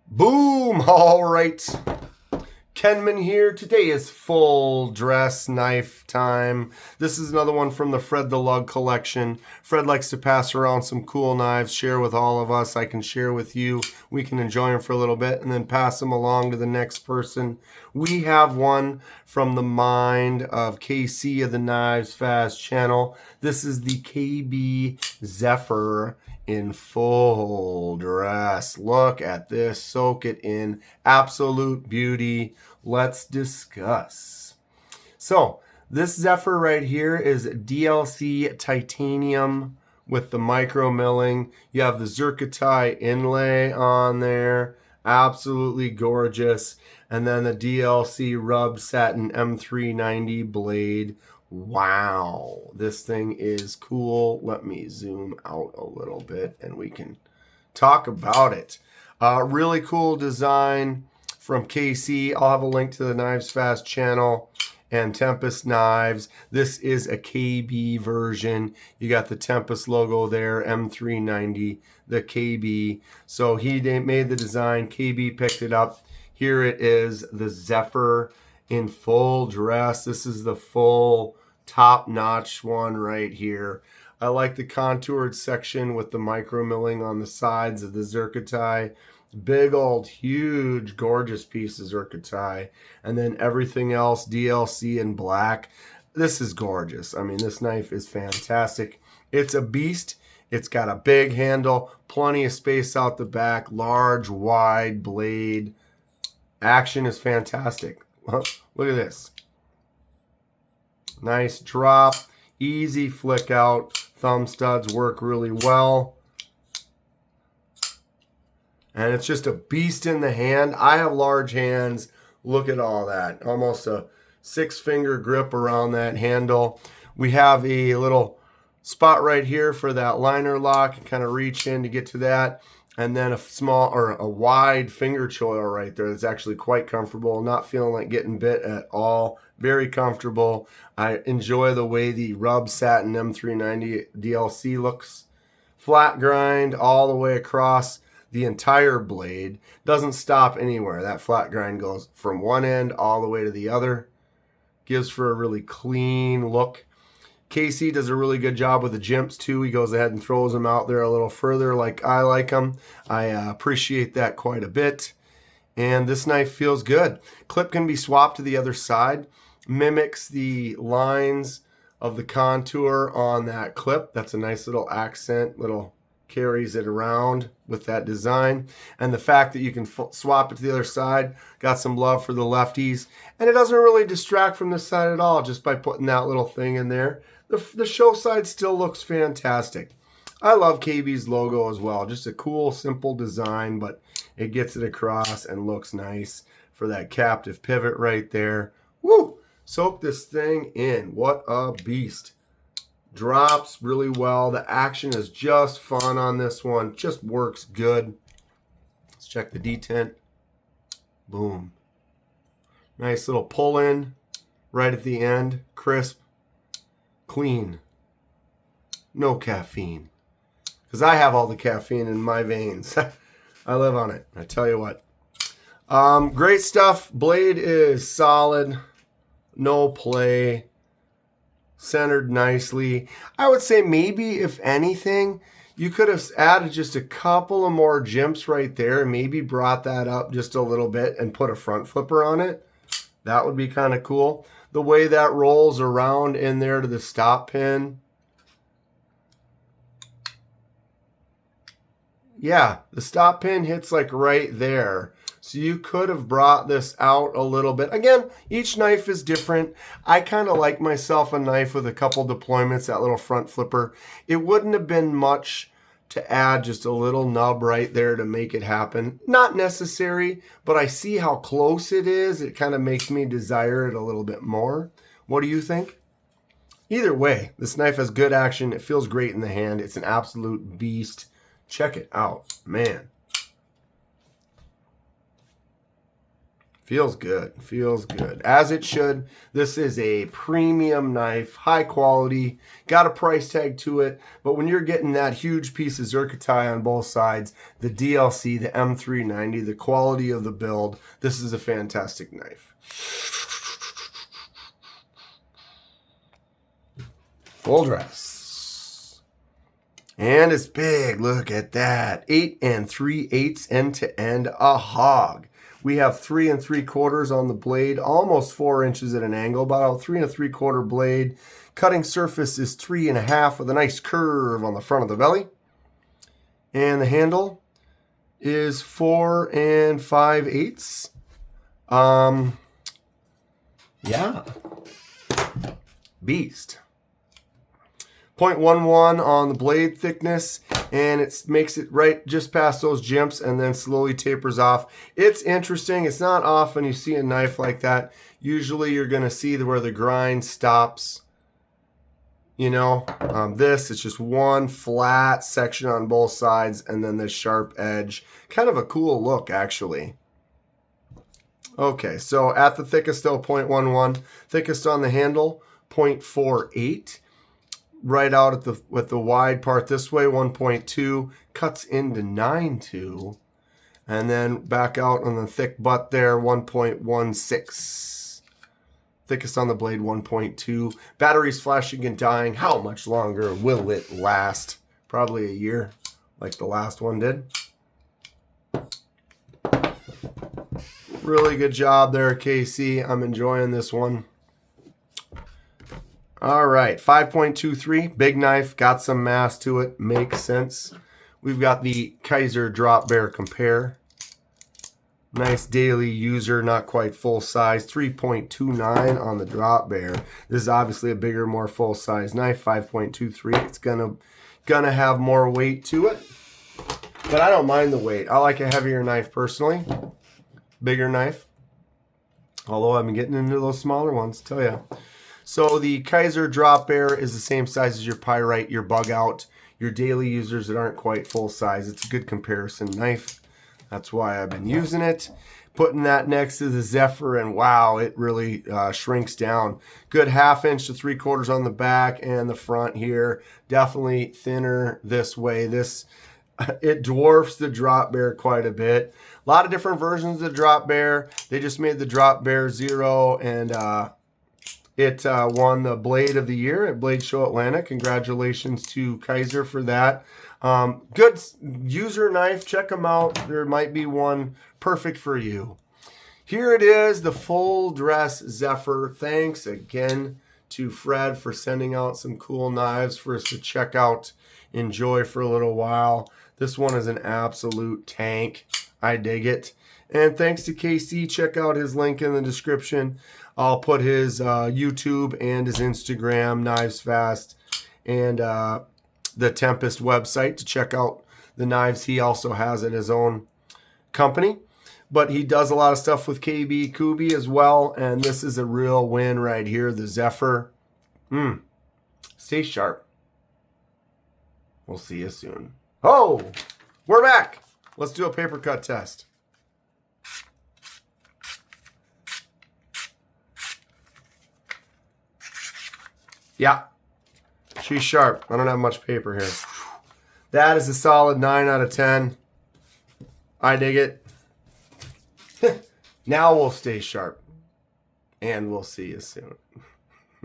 Boom! All right. Kenman here. Today is full dress knife time. This is another one from the Fred the Lug collection. Fred likes to pass around some cool knives, share with all of us. I can share with you. We can enjoy them for a little bit and then pass them along to the next person. We have one from the mind of KC of the Knives Fast channel. This is the KB Zephyr in full dress. Look at this. Soak it in. Absolute beauty. Let's discuss. So this Zephyr right here is DLC titanium with the micro milling. You have the Zircuti inlay on there. Absolutely gorgeous. And then the DLC rub satin M390 blade. Wow, this thing is cool. Let me zoom out a little bit and we can talk about it. Really cool design from KC. I'll have a link to the Knives Fast channel and Tempest Knives. This is a KB version. You got the Tempest logo there, M390, the KB. So he made the design, KB picked it up. Here it is, the Zephyr in full dress. This is the full top-notch one right here. I like the contoured section with the micro milling on the sides of the Zircuti. Big old huge gorgeous piece of Zircuti, and then everything else DLC in black. This is gorgeous. I mean, this knife is fantastic. It's a beast. It's got a big handle, plenty of space out the back, large wide blade. Action is fantastic. Look at this. Nice drop, easy flick out. Thumb studs work really well. And it's just a beast in the hand. I have large hands. Look at all that. Almost a 6-finger grip around that handle. We have a little spot right here for that liner lock. Kind of reach in to get to that. And then a small or a wide finger choil right there that's actually quite comfortable. Not feeling like getting bit at all. Very comfortable. I enjoy the way the rub satin M390 DLC looks. Flat grind all the way across the entire blade. Doesn't stop anywhere. That flat grind goes from one end all the way to the other. Gives for a really clean look. KC does a really good job with the jimps too. He goes ahead and throws them out there a little further like I like them. I appreciate that quite a bit. And this knife feels good. Clip can be swapped to the other side. Mimics the lines of the contour on that clip. That's a nice little accent, little carries it around with that design. And the fact that you can swap it to the other side, got some love for the lefties. And it doesn't really distract from this side at all just by putting that little thing in there. The show side still looks fantastic. I love KB's logo as well. Just a cool, simple design, but it gets it across and looks nice for that captive pivot right there. Woo! Soak this thing in. What a beast. Drops really well. The action is just fun on this one. Just works good. Let's check the detent. Boom. Nice little pull in right at the end. Crisp. Clean. No caffeine. Because I have all the caffeine in my veins. I live on it. I tell you what. Great stuff. Blade is solid. No play. Centered nicely. I would say maybe, if anything, you could have added just a couple of more jimps right there and maybe brought that up just a little bit and put a front flipper on it. That would be kind of cool. The way that rolls around in there to the stop pin. Yeah, the stop pin hits like right there. So you could have brought this out a little bit. Again, each knife is different. I kind of like myself a knife with a couple deployments, that little front flipper. It wouldn't have been much to add just a little nub right there to make it happen. Not necessary, but I see how close it is. It kind of makes me desire it a little bit more. What do you think? Either way, this knife has good action. It feels great in the hand. It's an absolute beast. Check it out, man. Feels good. Feels good. As it should. This is a premium knife, high quality, got a price tag to it, but when you're getting that huge piece of Zircuti on both sides, the DLC, the M390, the quality of the build, this is a fantastic knife. Full dress. And it's big. Look at that. 8 3/8 end to end. A hog. We have 3 3/4 on the blade, almost 4 inches at an angle, about 3 3/4 blade. Cutting surface is 3.5 with a nice curve on the front of the belly. And the handle is 4 5/8. Yeah. Beast. 0.11 on the blade thickness, and it makes it right just past those jimps and then slowly tapers off. It's interesting. It's not often you see a knife like that. Usually you're going to see where the grind stops. You know, this is just one flat section on both sides and then this sharp edge. Kind of a cool look, actually. Okay, so at the thickest though, 0.11. Thickest on the handle, 0.48. Right out at with the wide part this way, 1.2, cuts into 9.2, and then back out on the thick butt there, 1.16. Thickest on the blade, 1.2. Batteries flashing and dying. How much longer will it last? Probably a year, like the last one did. Really good job there, KC. I'm enjoying this one. All right, 5.23, big knife, got some mass to it, makes sense. We've got the Kizer Drop Bear Compare. Nice daily user, not quite full size, 3.29 on the Drop Bear. This is obviously a bigger, more full size knife, 5.23. It's gonna have more weight to it, but I don't mind the weight. I like a heavier knife personally, bigger knife. Although I've been getting into those smaller ones, tell ya. So the Kizer Drop Bear is the same size as your Pyrite, your Bug Out, your daily users that aren't quite full size. It's a good comparison knife. That's why I've been using it. Putting that next to the Zephyr, and wow, it really shrinks down. Good 1/2 inch to 3/4 on the back and the front here. Definitely thinner this way. It dwarfs the Drop Bear quite a bit. A lot of different versions of the Drop Bear. They just made the Drop Bear 0, and it won the Blade of the Year at Blade Show Atlanta. Congratulations to Kizer for that. Good user knife. Check them out. There might be one perfect for you. Here it is, the full dress Zephyr. Thanks again to Fred for sending out some cool knives for us to check out, enjoy for a little while. This one is an absolute tank. I dig it. And thanks to KC. Check out his link in the description. I'll put his YouTube and his Instagram, Knives Fast, and the Tempest website to check out the knives he also has at his own company. But he does a lot of stuff with KB KB as well, and this is a real win right here, the Zephyr. Stay sharp. We'll see you soon. Oh, we're back. Let's do a paper cut test. Yeah, she's sharp. I don't have much paper here. That is a solid 9 out of 10. I dig it. Now we'll stay sharp. And we'll see you soon.